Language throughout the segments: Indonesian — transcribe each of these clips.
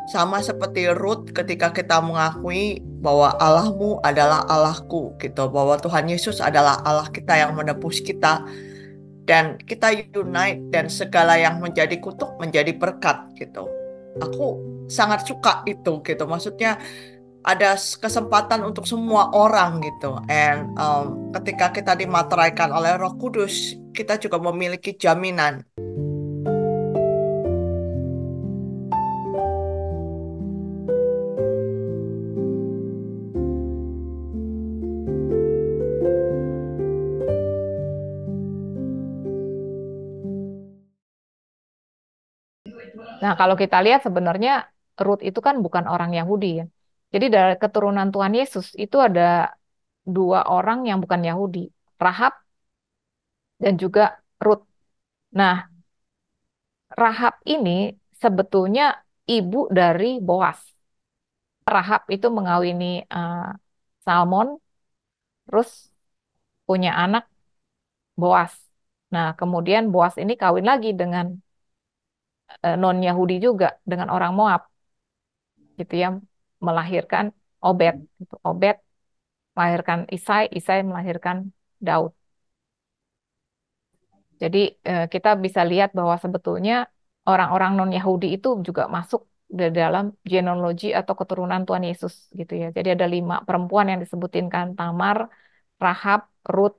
Sama seperti Ruth ketika kita mengakui bahwa Allahmu adalah Allahku gitu, bahwa Tuhan Yesus adalah Allah kita yang menebus kita dan kita unite dan segala yang menjadi kutuk menjadi berkat gitu. Aku sangat suka itu gitu. Maksudnya ada kesempatan untuk semua orang gitu. And ketika kita dimateraikan oleh Roh Kudus, kita juga memiliki jaminan. Nah, kalau kita lihat sebenarnya Ruth itu kan bukan orang Yahudi ya. Jadi dari keturunan Tuhan Yesus itu ada dua orang yang bukan Yahudi, Rahab dan juga Ruth. Nah, Rahab ini sebetulnya ibu dari Boas. Rahab itu mengawini Salmon, terus punya anak Boas. Nah, kemudian Boas ini kawin lagi dengan non-Yahudi juga, dengan orang Moab, gitu ya, melahirkan Obed. Gitu. Obed melahirkan Isai, Isai melahirkan Daud. Jadi kita bisa lihat bahwa sebetulnya orang-orang non-Yahudi itu juga masuk di dalam genealogi atau keturunan Tuhan Yesus gitu ya. Jadi ada 5 perempuan yang disebutin kan, Tamar, Rahab, Ruth,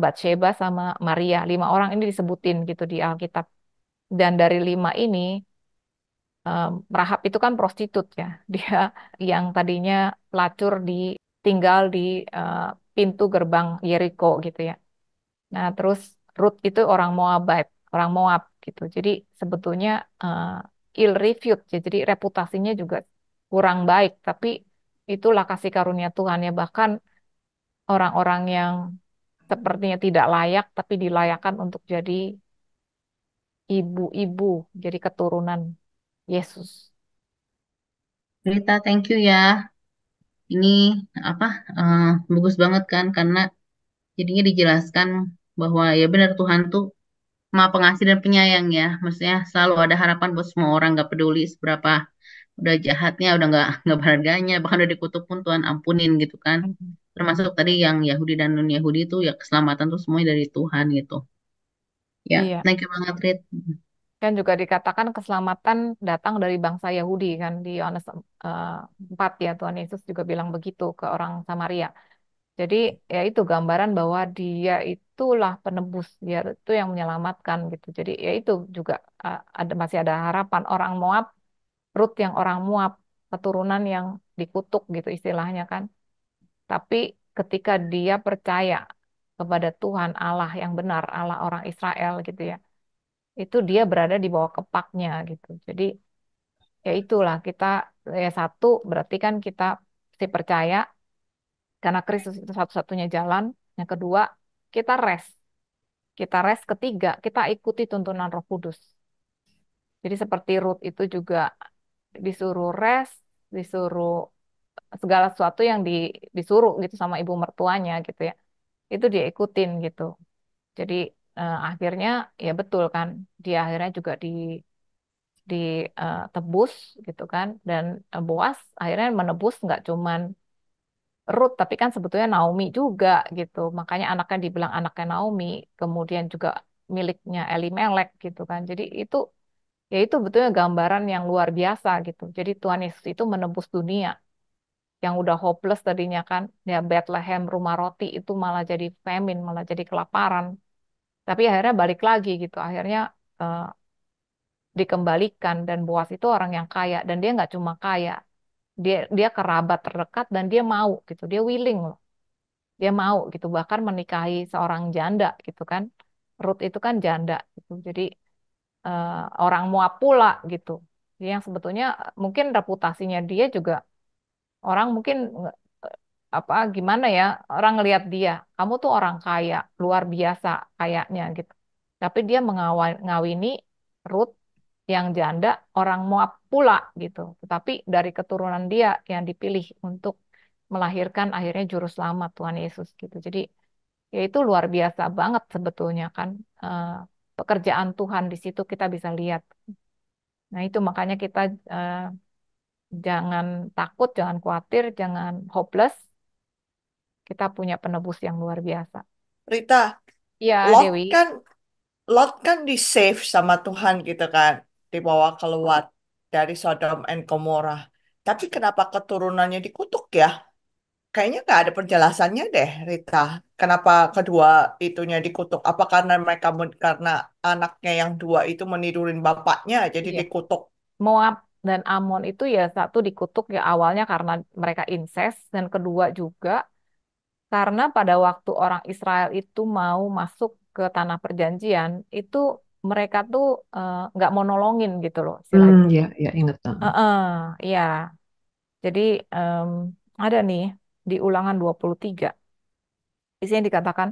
Batsheba sama Maria. 5 orang ini disebutin gitu di Alkitab. Dan dari 5 ini Rahab itu kan prostitut ya. Dia yang tadinya pelacur tinggal di eh, pintu gerbang Yeriko gitu ya. Nah, terus Ruth itu orang Moabite, orang Moab gitu. Jadi sebetulnya ill-reviewed ya. Jadi reputasinya juga kurang baik. Tapi itulah kasih karunia Tuhan ya. Bahkan orang-orang yang sepertinya tidak layak, tapi dilayakkan untuk jadi ibu-ibu, jadi keturunan Yesus. Rita, thank you ya. Ini apa eh, bagus banget kan karena jadinya dijelaskan bahwa ya benar Tuhan tuh Maha Pengasih dan Penyayang ya. Maksudnya selalu ada harapan buat semua orang, nggak peduli seberapa udah jahatnya, udah nggak berharganya, bahkan udah dikutuk pun Tuhan ampunin gitu kan. Mhm. Termasuk tadi yang Yahudi dan non Yahudi itu ya keselamatan tuh semuanya dari Tuhan gitu. Ya, Iya, thank you banget Rit. kan juga dikatakan keselamatan datang dari bangsa Yahudi kan di Yohanes 4 ya Tuhan Yesus juga bilang begitu ke orang Samaria. Jadi ya itu gambaran bahwa dia itulah penebus, dia itu yang menyelamatkan gitu. Jadi ya itu juga masih ada harapan orang Moab, Ruth yang orang Moab, keturunan yang dikutuk gitu istilahnya kan. Tapi ketika dia percaya kepada Tuhan Allah yang benar, Allah orang Israel gitu ya, itu dia berada di bawah kepaknya gitu. Jadi ya itulah kita ya satu berarti kan kita mesti percaya karena Kristus itu satu-satunya jalan. Yang kedua, kita rest. Kita rest. Ketiga, kita ikuti tuntunan Roh Kudus. Jadi seperti Ruth itu juga disuruh rest, disuruh segala sesuatu yang disuruh gitu sama ibu mertuanya gitu ya. Itu dia ikutin gitu. Jadi akhirnya ya betul kan, dia akhirnya juga ditebus gitu kan. Dan Boas akhirnya menebus nggak cuman Ruth, tapi kan sebetulnya Naomi juga gitu. Makanya anaknya dibilang anaknya Naomi, kemudian juga miliknya Elimelek gitu kan. Jadi itu ya itu betulnya gambaran yang luar biasa gitu. Jadi Tuhan Yesus itu menebus dunia yang udah hopeless tadinya kan. Ya Bethlehem rumah roti itu malah jadi famine, malah jadi kelaparan. Tapi akhirnya balik lagi gitu. Akhirnya eh, dikembalikan dan Boas itu orang yang kaya dan dia nggak cuma kaya, dia dia kerabat terdekat dan dia mau gitu. Dia willing loh. Dia mau gitu bahkan menikahi seorang janda gitu kan. Ruth itu kan janda gitu jadi eh, orang Moab pula gitu. Jadi yang sebetulnya mungkin reputasinya dia juga orang mungkin apa gimana ya orang ngelihat dia kamu tuh orang kaya luar biasa kayaknya gitu tapi dia ngawini Ruth yang janda orang Moab pula gitu tetapi dari keturunan dia yang dipilih untuk melahirkan akhirnya juru selamat Tuhan Yesus gitu jadi ya itu luar biasa banget sebetulnya kan eh, pekerjaan Tuhan di situ kita bisa lihat Nah, itu makanya kita eh, jangan takut, jangan khawatir, jangan hopeless. Kita punya penebus yang luar biasa. Rita, Iya, Lot Dewi. kan Lot kan di save sama Tuhan gitu kan, dibawa keluar dari Sodom and Gomorrah. Tapi kenapa keturunannya dikutuk ya? Kayaknya nggak ada penjelasannya deh, Rita. Kenapa kedua itunya dikutuk? Apa karena karena anaknya yang dua itu menidurin bapaknya, jadi Iya. dikutuk? Moab dan Amon itu ya satu dikutuk ya awalnya karena mereka incest dan kedua juga karena pada waktu orang Israel itu mau masuk ke tanah perjanjian itu mereka tuh nggak mau nolongin gitu loh istilahnya. Ya, ya inget. Heeh, iya. Jadi em, ada nih di Ulangan 23. Di sini dikatakan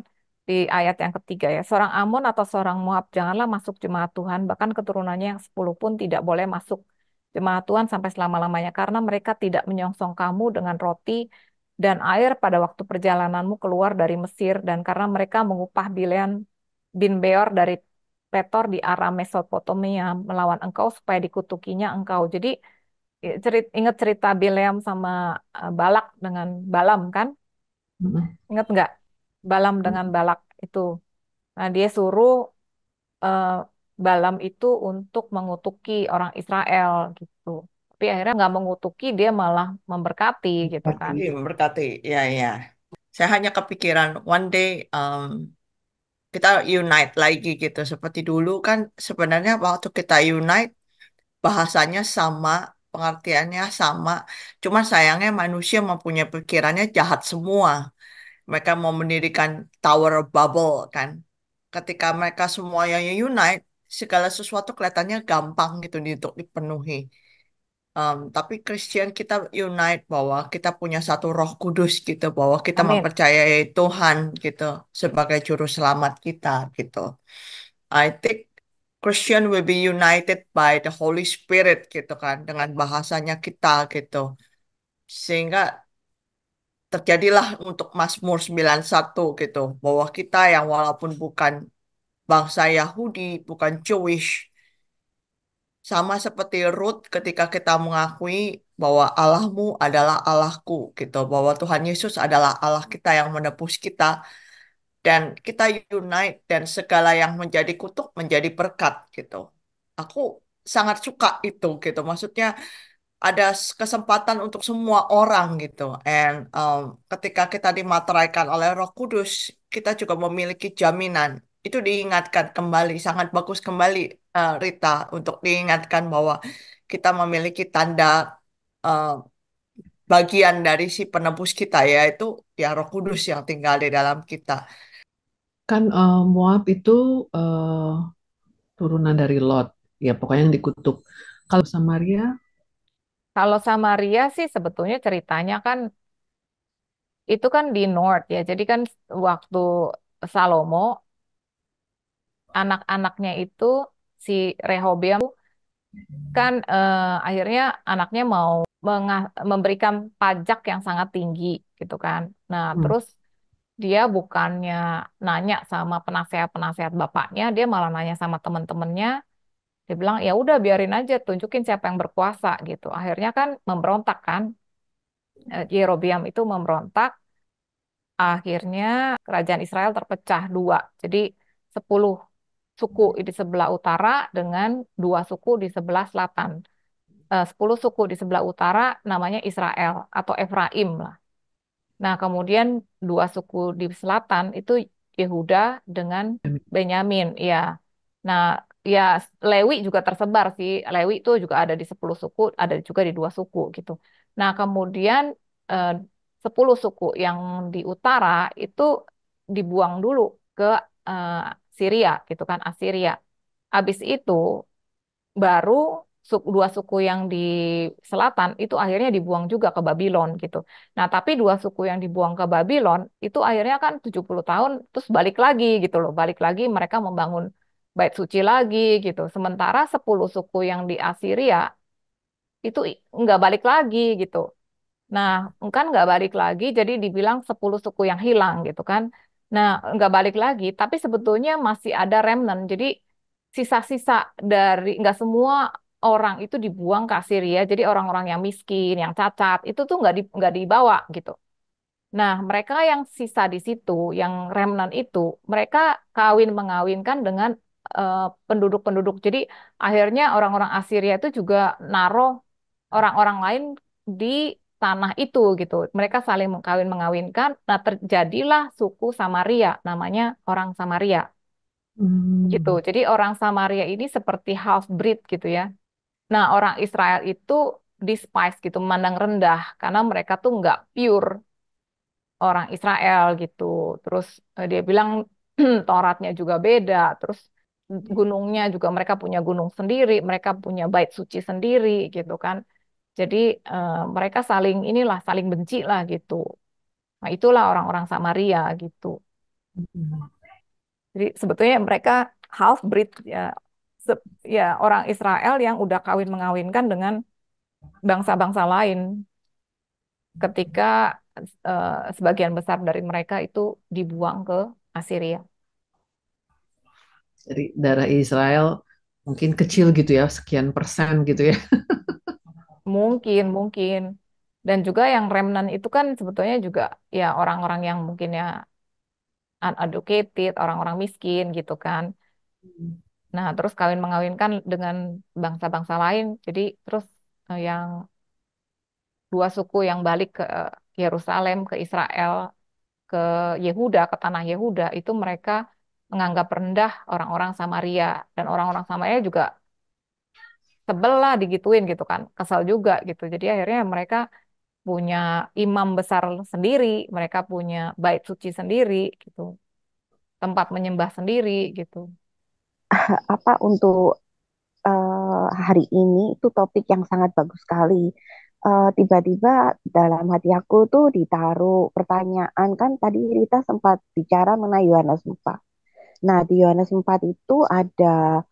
di ayat yang ketiga ya, seorang Amon atau seorang Moab janganlah masuk jemaat Tuhan, bahkan keturunannya yang 10 pun tidak boleh masuk jemaat Tuhan sampai selama-lamanya, karena mereka tidak menyongsong kamu dengan roti dan air pada waktu perjalananmu keluar dari Mesir, dan karena mereka mengupah Bileam bin Beor dari Petor di Aram Mesopotamia melawan engkau supaya dikutukinya engkau. Jadi ingat cerita Bileam sama Balak dengan Balam kan? Mm, Ingat nggak? Balam dengan mm, Balak itu. Nah, dia suruh eh, Balam itu untuk mengutuki orang Israel gitu. Tapi akhirnya nggak mengutuki, dia malah memberkati gitu kan. Iya, berkati, ya ya. Saya hanya kepikiran one day kita unite lagi gitu. Seperti dulu kan sebenarnya waktu kita unite bahasanya sama, pengertiannya sama. Cuma sayangnya manusia mempunyai pikirannya jahat semua. Mereka mau mendirikan Tower of Babel kan. Ketika mereka semuanya unite, segala sesuatu kelihatannya gampang gitu untuk dipenuhi. Tapi Christian kita unite bahwa kita punya satu Roh Kudus gitu, bahwa kita Amin. mempercayai Tuhan gitu sebagai juru selamat kita gitu. I think Christian will be united by the Holy Spirit gitu kan, dengan bahasanya kita gitu. Sehingga terjadilah untuk Mazmur 91 gitu, bahwa kita yang walaupun bukan bangsa Yahudi, bukan Jewish, sama seperti Ruth ketika kita mengakui bahwa Allahmu adalah Allahku gitu, bahwa Tuhan Yesus adalah Allah kita yang menebus kita dan kita unite dan segala yang menjadi kutuk menjadi berkat gitu. Aku sangat suka itu gitu. Maksudnya ada kesempatan untuk semua orang gitu. And ketika kita dimateraikan oleh Roh Kudus, kita juga memiliki jaminan. Itu diingatkan kembali, sangat bagus kembali Rita untuk diingatkan bahwa kita memiliki tanda eh, bagian dari si penebus kita yaitu ya Roh Kudus yang tinggal di dalam kita. Kan Moab itu eh, turunan dari Lot. Ya, pokoknya yang dikutuk. Kalau Samaria, Kalau Samaria sih sebetulnya ceritanya kan itu kan di North ya. Jadi kan waktu Salomo anak-anaknya itu si Rehoboam kan akhirnya anaknya mau memberikan pajak yang sangat tinggi gitu kan. Nah, hmm, terus dia bukannya nanya sama penasehat-penasehat bapaknya, dia malah nanya sama teman-temannya. Dia bilang, ya udah biarin aja, tunjukin siapa yang berkuasa gitu. Akhirnya kan memberontak kan, Yerobiam itu memberontak. Akhirnya kerajaan Israel terpecah dua. Jadi 10 suku di sebelah utara dengan dua suku di sebelah selatan. 10 suku di sebelah utara namanya Israel atau Efraim lah. Nah, kemudian dua suku di selatan itu Yehuda dengan Benyamin, ya. Nah, ya Lewi juga tersebar sih. Lewi itu juga ada di 10 suku, ada juga di dua suku gitu. Nah, kemudian eh, 10 suku yang di utara itu dibuang dulu ke eh, Syria gitu kan, Assyria. Habis itu baru dua suku yang di selatan itu akhirnya dibuang juga ke Babylon gitu. Nah, tapi dua suku yang dibuang ke Babylon itu akhirnya kan 70 tahun terus balik lagi gitu loh. Balik lagi mereka membangun bait suci lagi gitu. Sementara 10 suku yang di Assyria itu nggak balik lagi gitu. Nah, kan nggak balik lagi, jadi dibilang 10 suku yang hilang gitu kan. Nah, nggak balik lagi, tapi sebetulnya masih ada remnant. Jadi sisa-sisa dari nggak semua orang itu dibuang ke Assyria, jadi orang-orang yang miskin, yang cacat, itu tuh nggak dibawa gitu. Nah, mereka yang sisa di situ, yang remnant itu, mereka kawin mengawinkan dengan penduduk-penduduk. Jadi akhirnya orang-orang Assyria itu juga naruh orang-orang lain di tanah itu gitu. Mereka saling kawin mengawinkan. Nah, terjadilah suku Samaria, namanya orang Samaria gitu. Hmm. Jadi orang Samaria ini seperti half breed gitu ya. Nah, orang Israel itu despise gitu, memandang rendah karena mereka tuh nggak pure orang Israel gitu. Terus dia bilang Tauratnya juga beda. Terus gunungnya juga mereka punya gunung sendiri, mereka punya bait suci sendiri gitu kan. Jadi mereka saling inilah saling benci lah gitu. Nah, itulah orang-orang Samaria gitu. Jadi sebetulnya mereka half breed ya, ya orang Israel yang udah kawin mengawinkan dengan bangsa-bangsa lain ketika sebagian besar dari mereka itu dibuang ke Assyria. Jadi darah Israel mungkin kecil gitu ya, sekian persen gitu ya. Mungkin, mungkin. Dan juga yang remnant itu kan sebetulnya juga ya orang-orang yang mungkin ya uneducated, orang-orang miskin gitu kan. Nah, terus kawin mengawinkan dengan bangsa-bangsa lain. Jadi terus yang dua suku yang balik ke Yerusalem, ke Israel, ke Yehuda, ke tanah Yehuda, itu mereka menganggap rendah orang-orang Samaria. Dan orang-orang Samaria juga sebel lah digituin gitu kan. Kesal juga gitu. Jadi akhirnya mereka punya imam besar sendiri, mereka punya bait suci sendiri gitu, tempat menyembah sendiri gitu. Apa untuk hari ini itu topik yang sangat bagus sekali. Tiba-tiba dalam hati aku tuh ditaruh pertanyaan kan tadi Rita sempat bicara mengenai Yohanes 4. Nah, di Yohanes 4 itu ada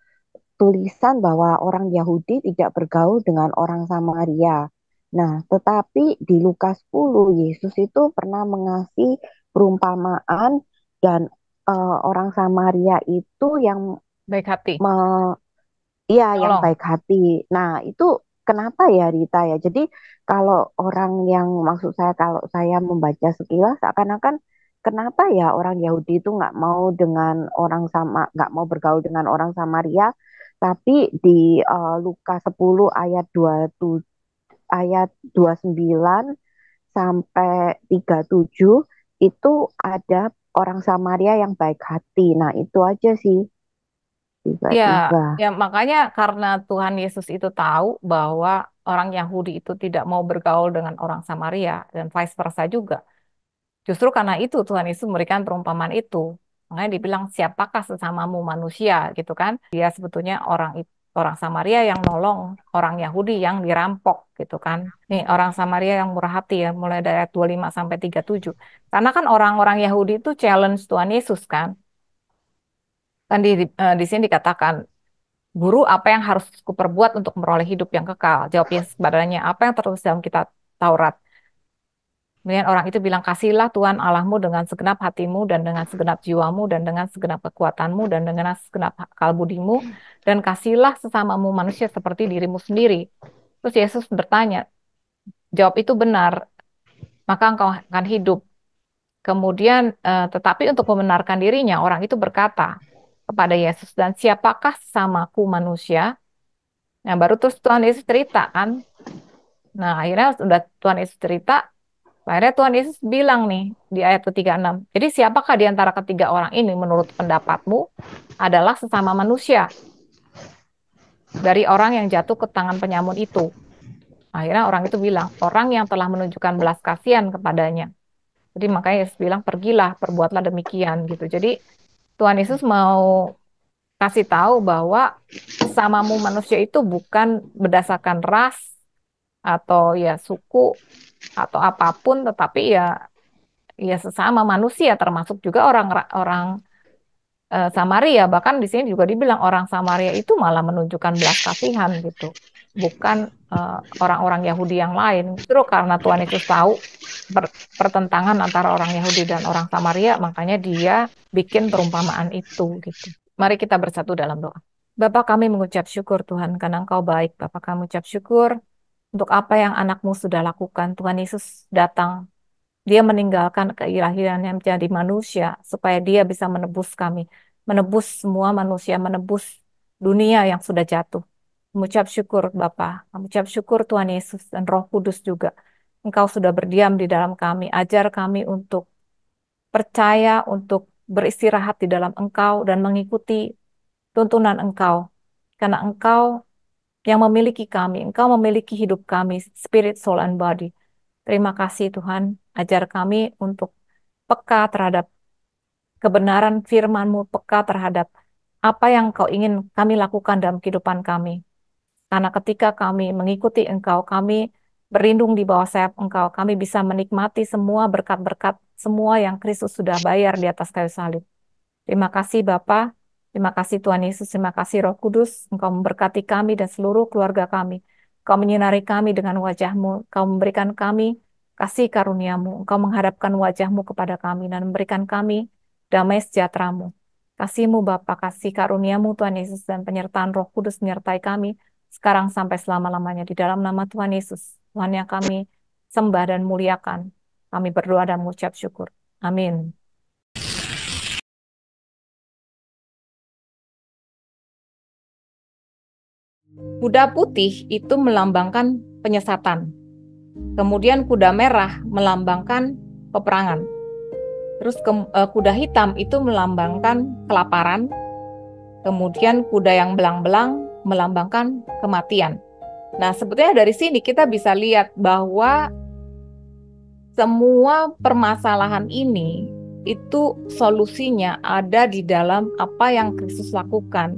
tulisan bahwa orang Yahudi tidak bergaul dengan orang Samaria. Nah, tetapi di Lukas 10 Yesus itu pernah mengasih perumpamaan dan orang Samaria itu yang Baik hati, iya, yang tolong. baik hati. Nah, itu kenapa ya Rita ya? Jadi kalau orang yang maksud saya kalau saya membaca sekilas seakan-akan kenapa ya orang Yahudi itu nggak mau dengan orang sama nggak mau bergaul dengan orang Samaria, tapi di Lukas 10 ayat 27 ayat 29 sampai 37 itu ada orang Samaria yang baik hati. Nah, itu aja sih Ya, tiba-tiba. ya makanya karena Tuhan Yesus itu tahu bahwa orang Yahudi itu tidak mau bergaul dengan orang Samaria dan vice versa juga. Justru karena itu Tuhan Yesus memberikan perumpamaan itu. Makanya dibilang siapakah sesamamu manusia gitu kan. Dia sebetulnya orang Samaria yang nolong orang Yahudi yang dirampok gitu kan. Nih orang Samaria yang murah hati ya mulai dari ayat 25 sampai 37. Karena kan orang-orang Yahudi itu challenge Tuhan Yesus kan. Kan di sini dikatakan, "Guru, apa yang harus kuperbuat untuk meroleh hidup yang kekal?" Jawab Yesus kepadanya, "Apa yang tertulis dalam kitab Taurat?" Kemudian orang itu bilang, "Kasihlah Tuhan Allahmu dengan segenap hatimu dan dengan segenap jiwamu dan dengan segenap kekuatanmu dan dengan segenap akal budimu dan kasihlah sesamamu manusia seperti dirimu sendiri." Terus Yesus bertanya, "Jawab itu benar, maka engkau akan hidup." Kemudian, tetapi untuk membenarkan dirinya, orang itu berkata kepada Yesus, "Dan siapakah sesamaku manusia?" Nah, baru terus Tuhan Yesus cerita kan. Nah, akhirnya sudah Tuhan Yesus cerita, akhirnya Tuhan Yesus bilang nih di ayat ke-36, "Jadi siapakah di antara ketiga orang ini menurut pendapatmu adalah sesama manusia dari orang yang jatuh ke tangan penyamun itu?" Akhirnya orang itu bilang, "Orang yang telah menunjukkan belas kasihan kepadanya." Jadi makanya Yesus bilang, "Pergilah, perbuatlah demikian," gitu. Jadi Tuhan Yesus mau kasih tahu bahwa sesamamu manusia itu bukan berdasarkan ras atau ya suku atau apapun, tetapi ya sesama manusia termasuk juga orang orang Samaria. Bahkan di sini juga dibilang orang Samaria itu malah menunjukkan belas kasihan gitu, bukan orang-orang Yahudi yang lain. Terus karena Tuhan Yesus tahu pertentangan antara orang Yahudi dan orang Samaria, makanya dia bikin perumpamaan itu gitu. Mari kita bersatu dalam doa. Bapa kami mengucap syukur Tuhan karena Engkau baik. Bapa kami mengucap syukur untuk apa yang anak-Mu sudah lakukan. Tuhan Yesus datang. Dia meninggalkan keilahiannya menjadi manusia supaya dia bisa menebus kami. Menebus semua manusia, menebus dunia yang sudah jatuh. Mengucap syukur Bapa. Mengucap syukur Tuhan Yesus dan Roh Kudus juga. Engkau sudah berdiam di dalam kami. Ajar kami untuk percaya, untuk beristirahat di dalam Engkau dan mengikuti tuntunan Engkau. Karena Engkau yang memiliki kami, Engkau memiliki hidup kami, spirit, soul, and body. Terima kasih Tuhan, ajar kami untuk peka terhadap kebenaran firman-Mu, peka terhadap apa yang Engkau ingin kami lakukan dalam kehidupan kami. Karena ketika kami mengikuti Engkau, kami berlindung di bawah sayap Engkau, kami bisa menikmati semua berkat-berkat, semua yang Kristus sudah bayar di atas kayu salib. Terima kasih Bapa, terima kasih Tuhan Yesus, terima kasih Roh Kudus, Engkau memberkati kami dan seluruh keluarga kami. Engkau menyinari kami dengan wajah-Mu, Engkau memberikan kami kasih karunia-Mu, Engkau menghadapkan wajah-Mu kepada kami dan memberikan kami damai sejahtera-Mu. Kasih-Mu Bapa, kasih karunia-Mu Tuhan Yesus dan penyertaan Roh Kudus menyertai kami sekarang sampai selama-lamanya di dalam nama Tuhan Yesus. Tuhan yang kami sembah dan muliakan. Kami berdoa dan mengucap syukur. Amin. Kuda putih itu melambangkan penyesatan. Kemudian kuda merah melambangkan peperangan. Terus kuda hitam itu melambangkan kelaparan. Kemudian kuda yang belang-belang melambangkan kematian. Nah, sebetulnya dari sini kita bisa lihat bahwa semua permasalahan ini itu solusinya ada di dalam apa yang Kristus lakukan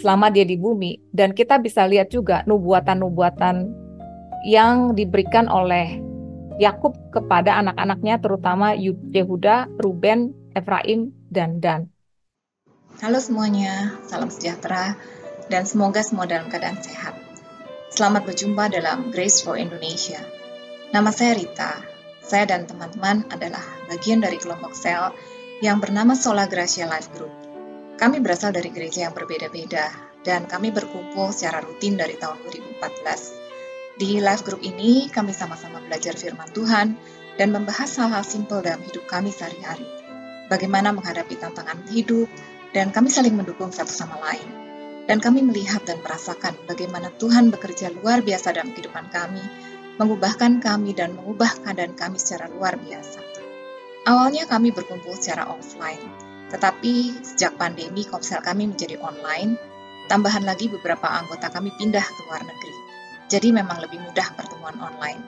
selama dia di bumi. Dan kita bisa lihat juga nubuatan-nubuatan yang diberikan oleh Yakub kepada anak-anaknya, terutama Yehuda, Ruben, Efraim, dan Dan. Halo semuanya, salam sejahtera, dan semoga semua dalam keadaan sehat. Selamat berjumpa dalam Grace for Indonesia. Nama saya Rita. Saya dan teman-teman adalah bagian dari kelompok sel yang bernama Sola Gracia Life Group. Kami berasal dari gereja yang berbeda-beda, dan kami berkumpul secara rutin dari tahun 2014. Di Life Group ini, kami sama-sama belajar firman Tuhan dan membahas hal-hal simpel dalam hidup kami sehari-hari. Bagaimana menghadapi tantangan hidup, dan kami saling mendukung satu sama lain. Dan kami melihat dan merasakan bagaimana Tuhan bekerja luar biasa dalam kehidupan kami, mengubahkan kami dan mengubah keadaan kami secara luar biasa. Awalnya kami berkumpul secara offline, tetapi sejak pandemi komsel kami menjadi online, tambahan lagi beberapa anggota kami pindah ke luar negeri. Jadi memang lebih mudah pertemuan online.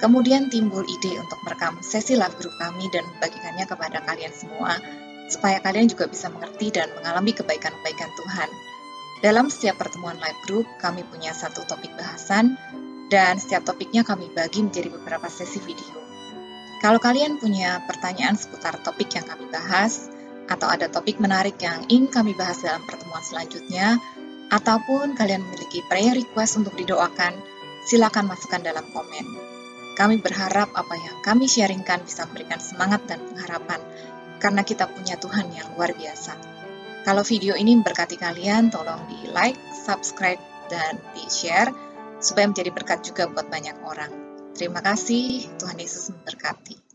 Kemudian timbul ide untuk merekam sesi live group kami dan membagikannya kepada kalian semua, supaya kalian juga bisa mengerti dan mengalami kebaikan-kebaikan Tuhan. Dalam setiap pertemuan live group, kami punya satu topik bahasan, dan setiap topiknya kami bagi menjadi beberapa sesi video. Kalau kalian punya pertanyaan seputar topik yang kami bahas, atau ada topik menarik yang ingin kami bahas dalam pertemuan selanjutnya, ataupun kalian memiliki prayer request untuk didoakan, silakan masukkan dalam komen. Kami berharap apa yang kami sharingkan bisa memberikan semangat dan pengharapan, karena kita punya Tuhan yang luar biasa. Kalau video ini memberkati kalian, tolong di like, subscribe, dan di share, supaya menjadi berkat juga buat banyak orang. Terima kasih, Tuhan Yesus memberkati.